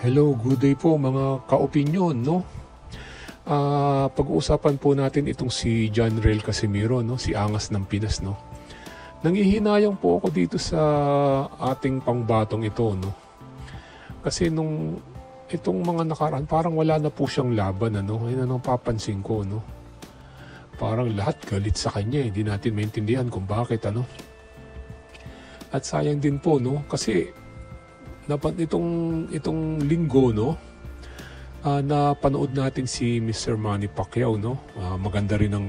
Hello, good day po mga ka-opinyon, no? Pag-uusapan po natin itong si John Rel Casimiro, no? Si Angas ng Pinas, no? Nanghihinayang po ako dito sa ating pangbatong ito, no? Kasi itong mga nakaraan, parang wala na po siyang laban, ano? Ayun ang papansin ko, no? Parang lahat galit sa kanya, hindi natin maintindihan kung bakit, ano? At sayang din po, no? Kasi dapat itong linggo, no, napanood natin si Mr. Manny Pacquiao, no. Maganda rin ang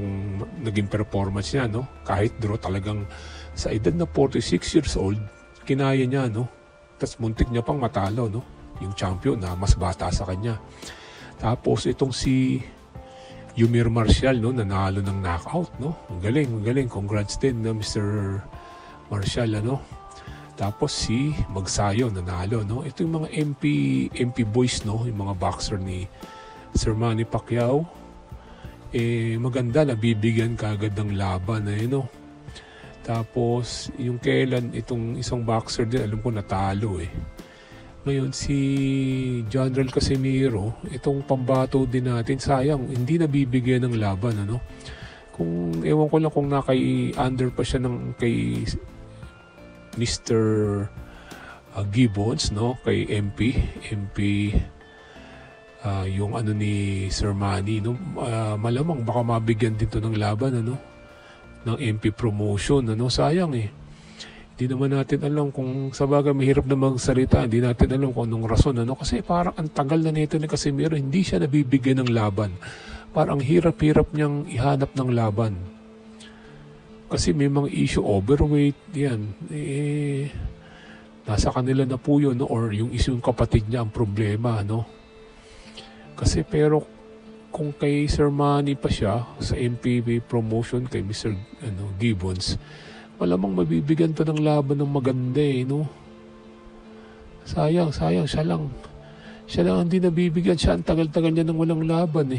naging performance niya, no. Kahit draw, talagang sa edad na 46 years old, kinaya niya, no. Tapos muntik niya pang matalo, no, yung champion na mas bata sa kanya. Tapos itong si Yumir Marcial, no, nanalo ng knockout, no. Ang galing. Congrats din na Mr. Marcial, ano. Tapos si Magsayo nanalo, no. Ito yung mga MP boys, no, yung mga boxer ni Sir Manny Pacquiao. Maganda, nabibigyan kaagad ng laban, no. Tapos yung kailan itong isang boxer din, alam ko natalo, Ngayon si John Rel Casimiro, itong pambato din natin, sayang hindi nabibigyan ng laban, ano. Kung ewan ko lang kung under pa siya ng kay Mr. Gibbons, no, kay MP yung ano ni Sir Manny, no, malamang baka mabigyan din to ng laban, ano, ng MP promotion, ano. Sayang hindi naman natin alam kung sabagay mahirap na magsalita, hindi natin alam kung anong rason, ano, kasi parang ang tagal na nito ni Casimiro, hindi siya nabibigyan ng laban, parang hirap-hirap niyang ihanap ng laban. Kasi may mga issue, overweight, yan. Nasa kanila na po yun, no? Or yung issue yung kapatid niya ang problema, no? Kasi pero kung kay Sir Manny pa siya, sa MPB promotion kay Mr. Gibbons, malamang mabibigyan to ng laban ng maganda, no? Sayang, siya lang hindi nabibigyan. Siya ang tagal-tagal niya nang walang laban,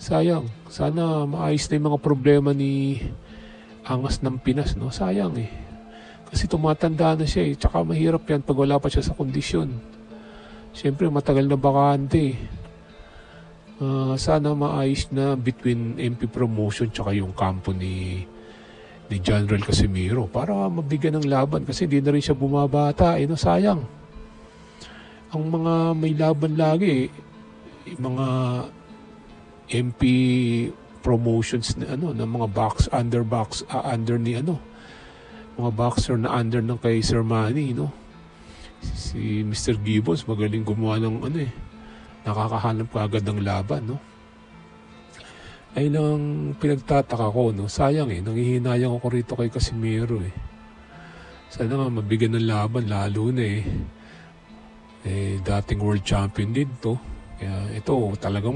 Sayang. Sana maayos na yung mga problema ni Angas ng Pinas, no? Sayang, Kasi tumatanda na siya, Tsaka mahirap yan pag wala pa siya sa kondisyon. Siyempre, matagal na bakante, Sana maayos na between MP promotion tsaka yung kampo ni John Rel Casimiro para mabigyan ng laban. Kasi hindi na rin siya bumabata, no? Sayang. Ang mga may laban lagi, mga MP promotions na ng mga under ni mga boxer na under ng kay Sir Manny, no. Si Mr. Gibbons magaling gumawa ng nakakahanap kaagad ng laban, no. Ay nang pinagtataka ko, no. Sayang, nanghihinayang ako rito kay Casimiro, Sana nga mabigyan ng laban, lalo na dating world champion din to. Kaya ito talagang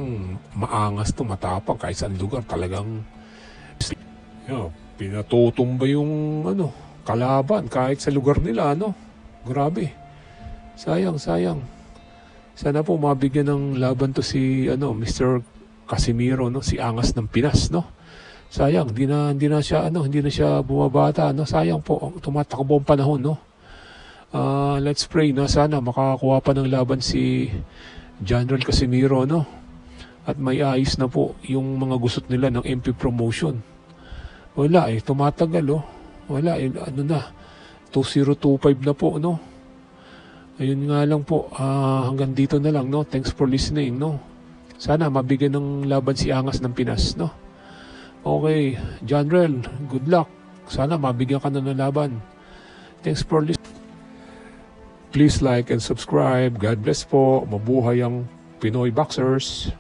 maangas to, matapang kahit saan lugar, talagang pinatutumba yung kalaban kahit sa lugar nila, Grabe. Sayang. Sana po mabigyan ng laban to si Mr. Casimiro, no, si Angas ng Pinas, no. Sayang, hindi na siya bumabata, no. Sayang po, tumatakbo ang panahon, no. Let's pray na sana makakuha pa ng laban si John Rel Casimiro, no? At may ayos na po yung mga gusot nila ng MP promotion. Wala, tumatagal, Wala, 2025 na po, no? Ayun nga lang po, hanggang dito na lang, no? Thanks for listening, no? Sana mabigyan ng laban si Angas ng Pinas, no? Okay, John Rel, good luck. Sana mabigyan ka na ng laban. Thanks for listening. Please like and subscribe. God bless po. Mabuhay ang Pinoy Boxers.